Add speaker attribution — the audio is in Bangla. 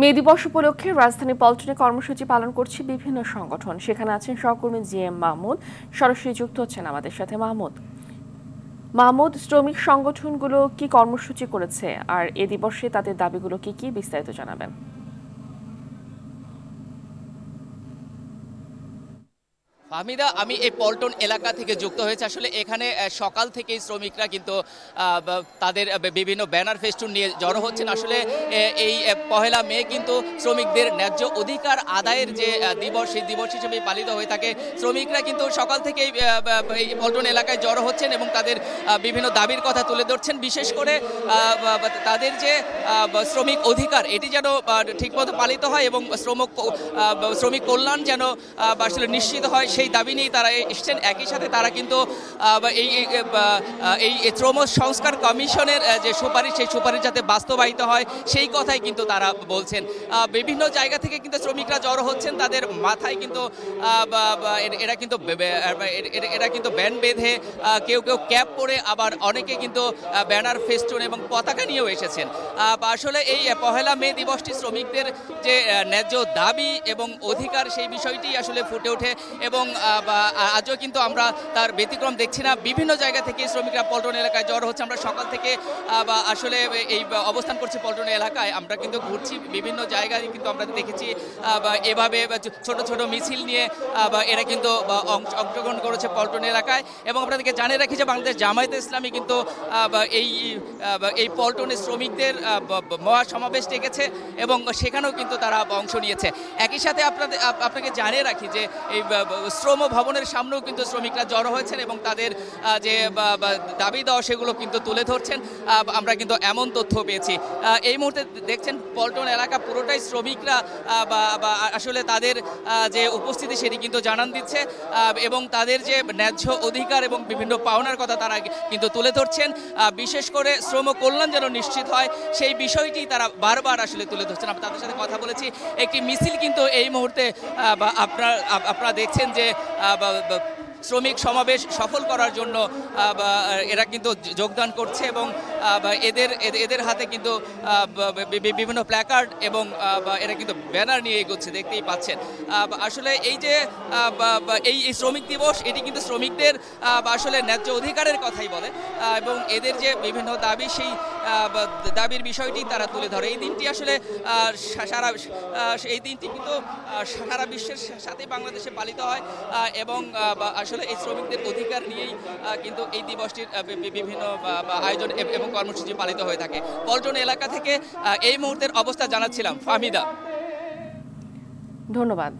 Speaker 1: মে দিবস উপলক্ষে রাজধানী পল্টনে কর্মসূচি পালন করছে বিভিন্ন সংগঠন। সেখানে আছেন সহকর্মী জিএম মাহমুদ, সরাসরি যুক্ত হচ্ছেন আমাদের সাথে। মাহমুদ, শ্রমিক সংগঠনগুলো কি কর্মসূচি করেছে আর এ দিবসে তাদের দাবিগুলো কি কি বিস্তারিত জানাবেন।
Speaker 2: ফাহমিদা, আমি এই পল্টন এলাকা থেকে যুক্ত হয়েছে। আসলে এখানে সকাল থেকেই শ্রমিকরা কিন্তু তাদের বিভিন্ন ব্যানার ফেস্টুন নিয়ে জড়ো হচ্ছেন। আসলে এই পহেলা মে কিন্তু শ্রমিকদের ন্যায্য অধিকার আদায়ের যে দিবস, সেই দিবস হিসেবে পালিত হয়ে থাকে। শ্রমিকরা কিন্তু সকাল থেকেই এই পল্টন এলাকায় জড়ো হচ্ছেন এবং তাদের বিভিন্ন দাবির কথা তুলে ধরছেন। বিশেষ করে তাদের যে শ্রমিক অধিকার, এটি যেন ঠিকমতো পালিত হয় এবং শ্রমিক কল্যাণ যেন আসলে নিশ্চিত হয়, সেই দাবি নিয়েই তারা এসেছেন। একই সাথে তারা কিন্তু এই শ্রম সংস্কার কমিশনের যে সুপারিশ, সেই সুপারিশ যাতে বাস্তবায়িত হয় সেই কথাই কিন্তু তারা বলছেন। বিভিন্ন জায়গা থেকে কিন্তু শ্রমিকরা জড়ো হচ্ছেন, তাদের মাথায় কিন্তু এরা কিন্তু ব্যান্ড বেঁধে, কেউ কেউ ক্যাপ পরে, আবার অনেকে কিন্তু ব্যানার ফেস্টুন এবং পতাকা নিয়েও এসেছেন। আসলে এই পহেলা মে দিবসটি শ্রমিকদের যে ন্যায্য দাবি এবং অধিকার, সেই বিষয়টি আসলে ফুটে ওঠে এবং আজও কিন্তু আমরা তার ব্যতিক্রম দেখছি না। বিভিন্ন জায়গা থেকে শ্রমিকরা পল্টন এলাকায় জড়ো হচ্ছে। আমরা সকাল থেকে আসলে এই অবস্থান করছি পল্টন এলাকায়। আমরা কিন্তু ঘুরছি বিভিন্ন জায়গায়, কিন্তু আমরা দেখেছি এভাবে ছোট ছোট মিছিল নিয়ে এরা কিন্তু অংশগ্রহণ করেছে পল্টন এলাকায়। এবং আপনাদেরকে জানিয়ে রাখি যে বাংলাদেশ জামায়াতে ইসলামী কিন্তু এই পল্টনে শ্রমিকদের মহাসমাবেশ ডেকেছে এবং সেখানেও কিন্তু তারা অংশ নিয়েছে। একই সাথে আপনাকে জানিয়ে রাখি যে এই শ্রম ভবনের সামনেও কিন্তু শ্রমিকরা জড়ো হয়েছেন এবং তাদের যে দাবি দেওয়া সেগুলো কিন্তু তুলে ধরছেন। আমরা কিন্তু এমন তথ্য পেয়েছি। এই মুহূর্তে দেখছেন পল্টন এলাকা পুরোটাই শ্রমিকরা আসলে তাদের যে উপস্থিতি সেটি কিন্তু জানান দিচ্ছে এবং তাদের যে ন্যায্য অধিকার এবং বিভিন্ন পাওনার কথা তারা কিন্তু তুলে ধরছেন। বিশেষ করে শ্রম কল্যাণ যেন নিশ্চিত হয়, সেই বিষয়টি তারা বারবার আসলে তুলে ধরছেন। আমরা তাদের সাথে কথা বলেছি। একটি মিছিল কিন্তু এই মুহূর্তে আপনারা দেখছেন যে শ্রমিক সমাবেশ সফল করার জন্য এরা কিন্তু যোগদান করছে এবং এদের হাতে কিন্তু বিভিন্ন প্ল্যাকার্ড এবং এরা কিন্তু ব্যানার নিয়ে এগোচ্ছে, দেখতেই পাচ্ছেন। আসলে এই যে এই শ্রমিক দিবস, এটি কিন্তু শ্রমিকদের আসলে ন্যায্য অধিকারের কথাই বলে এবং এদের যে বিভিন্ন দাবি, সেই দাবির বিষয়টি তারা তুলে ধরে। এই দিনটি আসলে এই দিনটি কিন্তু সারা বিশ্বের সাথে বাংলাদেশে পালিত হয় এবং আসলে এই শ্রমিকদের অধিকার নিয়েই কিন্তু এই দিবসটির বিভিন্ন আয়োজন এবং কর্মসূচি পালিত হয়ে থাকে। পল্টন এলাকা থেকে এই মুহূর্তের অবস্থা জানাচ্ছিলাম। ফাহমিদা,
Speaker 1: ধন্যবাদ।